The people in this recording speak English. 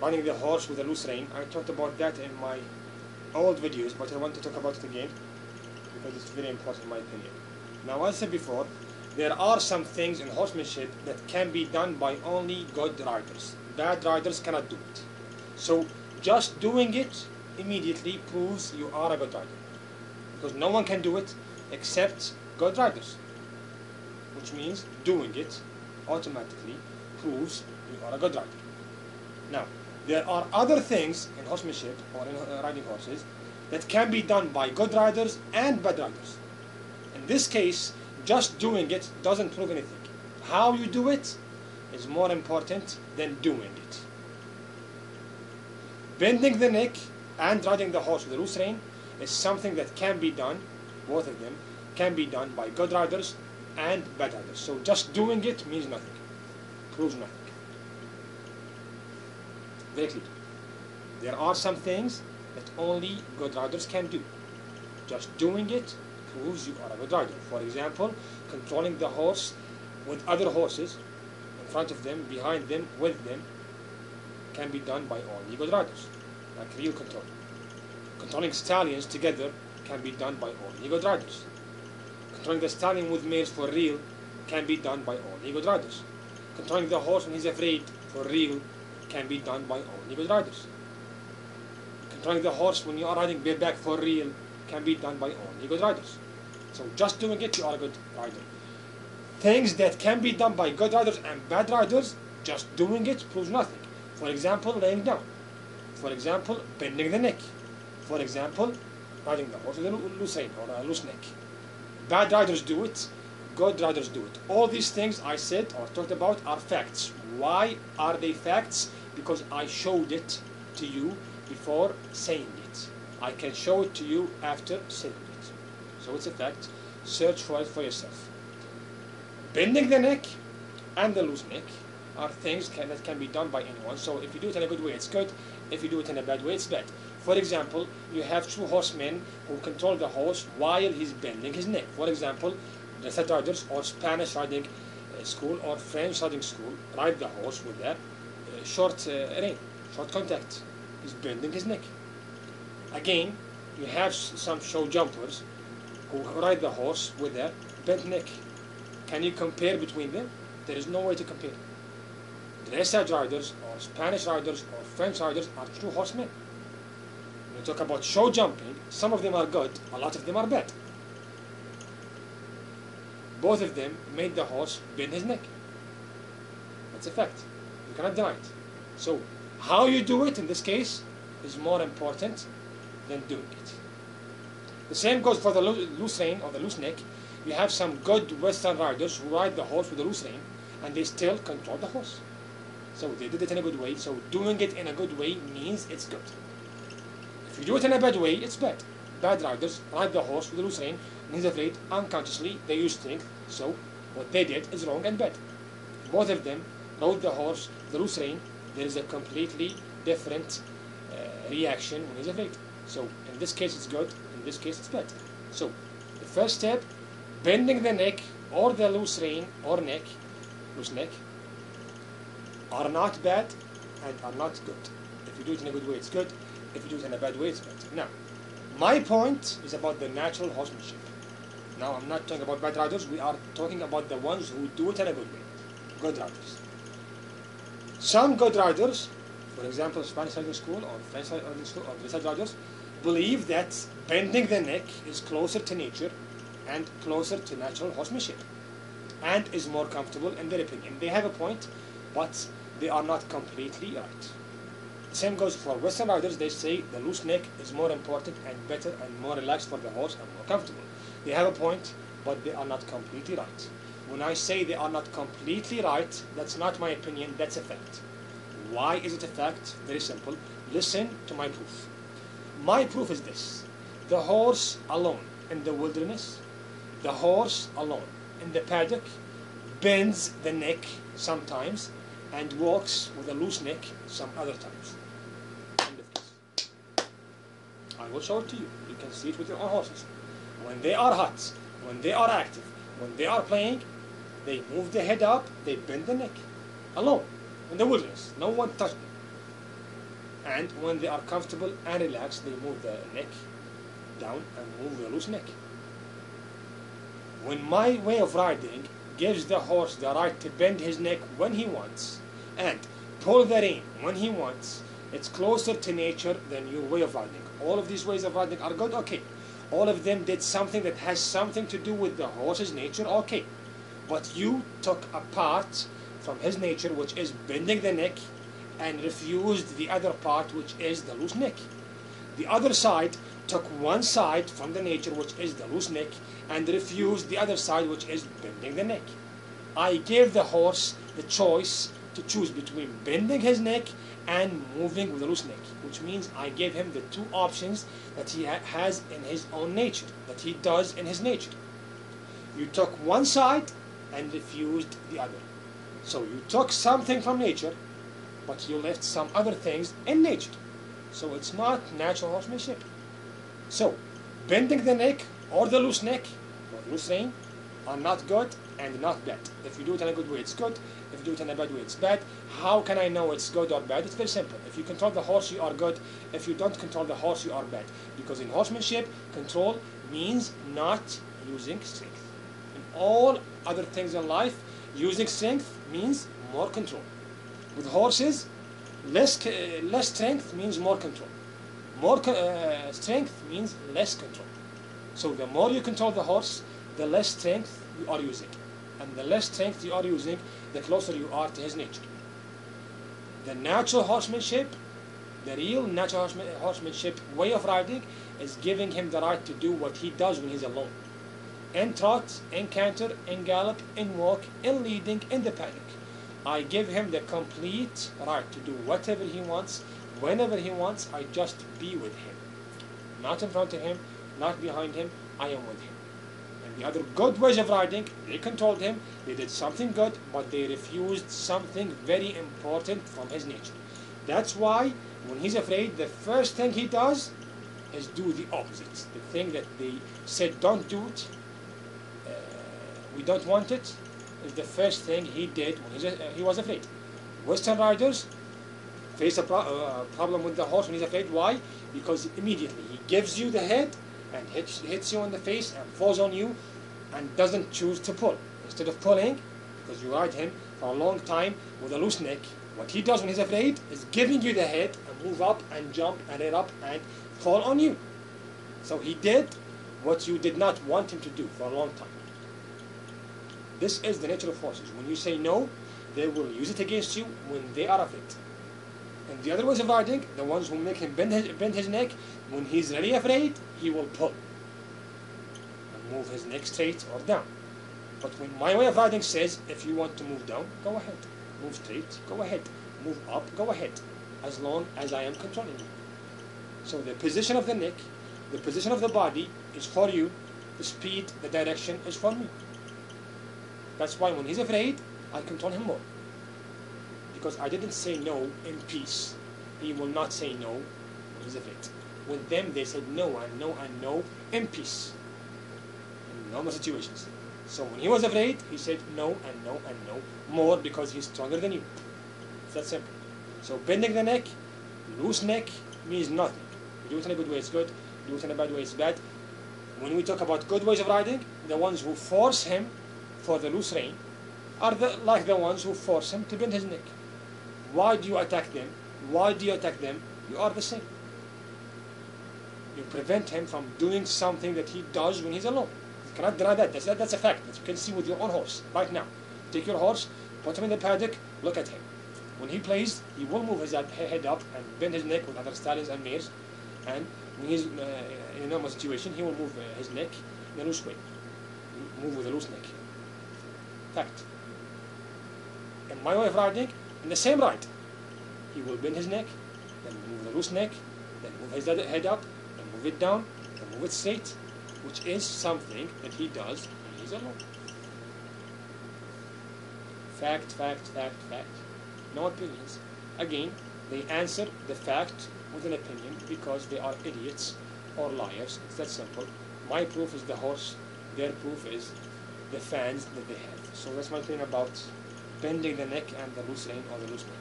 running the horse with a loose rein. I talked about that in my old videos, but I want to talk about it again because it's very important in my opinion. Now, as I said before, there are some things in horsemanship that can be done by only good riders. Bad riders cannot do it. So just doing it immediately proves you are a good rider, because no one can do it except good riders, which means doing it automatically proves you are a good rider. Now, there are other things in horsemanship or in riding horses that can be done by good riders and bad riders. In this case, just doing it doesn't prove anything. How you do it is more important than doing it. Bending the neck and riding the horse with a loose rein is something that can be done, both of them, can be done by good riders and bad riders. So just doing it means nothing, proves nothing. Very clear. There are some things that only good riders can do. Just doing it proves you are a good rider. For example, controlling the horse with other horses, in front of them, behind them, with them, can be done by only good riders, like real control. Controlling stallions together can be done by only good riders. Controlling the stallion with males for real can be done by only good riders. Controlling the horse when he's afraid for real can be done by only good riders. Controlling the horse when you are riding bareback for real can be done by only good riders. So just doing it, you are a good rider. Things that can be done by good riders and bad riders, just doing it proves nothing. For example, laying down. For example, bending the neck. For example, riding the horse with a loose rein or a loose neck. Bad riders do it, good riders do it. All these things I said or talked about are facts. Why are they facts? Because I showed it to you before saying it. I can show it to you after saying it. So it's a fact. Search for it for yourself. Bending the neck and the loose neck are things that can be done by anyone. So if you do it in a good way, it's good. If you do it in a bad way, it's bad. For example, you have two horsemen who control the horse while he's bending his neck. For example, dressage riders or Spanish riding school or French riding school ride the horse with their short rein, short contact. He's bending his neck. Again, you have some show jumpers who ride the horse with their bent neck. Can you compare between them? There is no way to compare. Dressage riders or Spanish riders or French riders are true horsemen. When you talk about show jumping, some of them are good, a lot of them are bad. Both of them made the horse bend his neck. That's a fact. You cannot deny it. So, how you do it in this case is more important than doing it. The same goes for the loose rein or the loose neck. You have some good Western riders who ride the horse with a loose rein and they still control the horse. So they did it in a good way. So doing it in a good way means it's good. If you do it in a bad way, it's bad. Bad riders ride the horse with a loose rein and he's afraid unconsciously they use strength. So what they did is wrong and bad. Both of them rode the horse with a loose rein. There is a completely different reaction when he's afraid. So in this case it's good, in this case it's bad. So the first step, bending the neck or the loose rein or neck, loose neck, are not bad and are not good. If you do it in a good way, it's good. If you do it in a bad way, it's bad. Now, my point is about the natural horsemanship. Now, I'm not talking about bad riders. We are talking about the ones who do it in a good way. Good riders. Some good riders, for example, Spanish riding school or French riding school or dressage riders, believe that bending the neck is closer to nature and closer to natural horsemanship and is more comfortable in their opinion. They have a point, but they are not completely right. The same goes for Western riders. They say the loose neck is more important and better and more relaxed for the horse and more comfortable. They have a point, but they are not completely right. When I say they are not completely right, that's not my opinion, that's a fact. Why is it a fact? Very simple. Listen to my proof. My proof is this. The horse alone in the wilderness, the horse alone in the paddock bends the neck sometimes and walks with a loose neck some other times. End of case. I will show it to you. You can see it with your own horses. When they are hot, when they are active, when they are playing, they move the head up, they bend the neck. Alone, in the wilderness. No one touched them. and when they are comfortable and relaxed, they move the neck down and move the loose neck. When my way of riding gives the horse the right to bend his neck when he wants and pull the rein when he wants, it's closer to nature than your way of riding. All of these ways of riding are good, okay. All of them did something that has something to do with the horse's nature, okay. But you took a part from his nature, which is bending the neck, and refused the other part, which is the loose neck. The other side took one side from the nature, which is the loose neck, and refused the other side, which is bending the neck. I gave the horse the choice to choose between bending his neck and moving with a loose neck, which means I gave him the two options that he has in his own nature, that he does in his nature. You took one side and refused the other. So you took something from nature, but you left some other things in nature. So it's not natural horsemanship. So bending the neck or the loose neck or loose rein are not good and not bad. If you do it in a good way, it's good. If you do it in a bad way, it's bad. How can I know it's good or bad? It's very simple. If you control the horse, you are good. If you don't control the horse, you are bad. Because in horsemanship, control means not using strength. In all other things in life, using strength means more control. With horses, less strength means more control. More strength means less control. So the more you control the horse, the less strength you are using. And the less strength you are using, the closer you are to his nature. The natural horsemanship, the real natural horsemanship way of riding is giving him the right to do what he does when he's alone. In trot, in canter, in gallop, in walk, in leading, in the paddock. I give him the complete right to do whatever he wants, whenever he wants. I just be with him. Not in front of him, not behind him, I am with him. And the other good ways of riding, they controlled him, they did something good, but they refused something very important from his nature. That's why when he's afraid, the first thing he does is do the opposite. The thing that they said don't do it, we don't want it, is the first thing he did when he was afraid. Western riders face a problem with the horse when he's afraid. Why? Because immediately he gives you the head and hits you in the face and falls on you and doesn't choose to pull. Instead of pulling, because you ride him for a long time with a loose neck, what he does when he's afraid is giving you the head and move up and jump and rear up and fall on you. So he did what you did not want him to do for a long time. This is the nature of horses. When you say no, they will use it against you when they are afraid. And the other ways of riding, the ones who make him bend his neck, when he's really afraid, he will pull and move his neck straight or down. But when my way of riding says, if you want to move down, go ahead. Move straight, go ahead. Move up, go ahead. As long as I am controlling you. So the position of the neck, the position of the body is for you. The speed, the direction is for me. That's why when he's afraid, I control him more. Because I didn't say no in peace. He will not say no when he's afraid. With them, they said no and no and no in peace. In normal situations. So when he was afraid, he said no and no and no more because he's stronger than you. It's that simple. So bending the neck, loose neck means nothing. You do it in a good way, it's good. You do it in a bad way, it's bad. When we talk about good ways of riding, the ones who force him for the loose rein are like the ones who force him to bend his neck. Why do you attack them? Why do you attack them? You are the same. You prevent him from doing something that he does when he's alone. You cannot deny that. That's a fact that you can see with your own horse right now. Take your horse, put him in the paddock, look at him. When he plays, he will move his head up and bend his neck with other stallions and mares. And when he's in a normal situation, he will move his neck in a loose way. Move with a loose neck. Fact. In my way of riding, in the same ride, he will bend his neck, then move the loose neck, then move his head up, then move it down, then move it straight, which is something that he does when he's alone. Fact, fact, fact, fact. No opinions. Again, they answer the fact with an opinion because they are idiots or liars. It's that simple. My proof is the horse, their proof is the fans that they have. So that's my thing about bending the neck and the loose rein or the loose neck.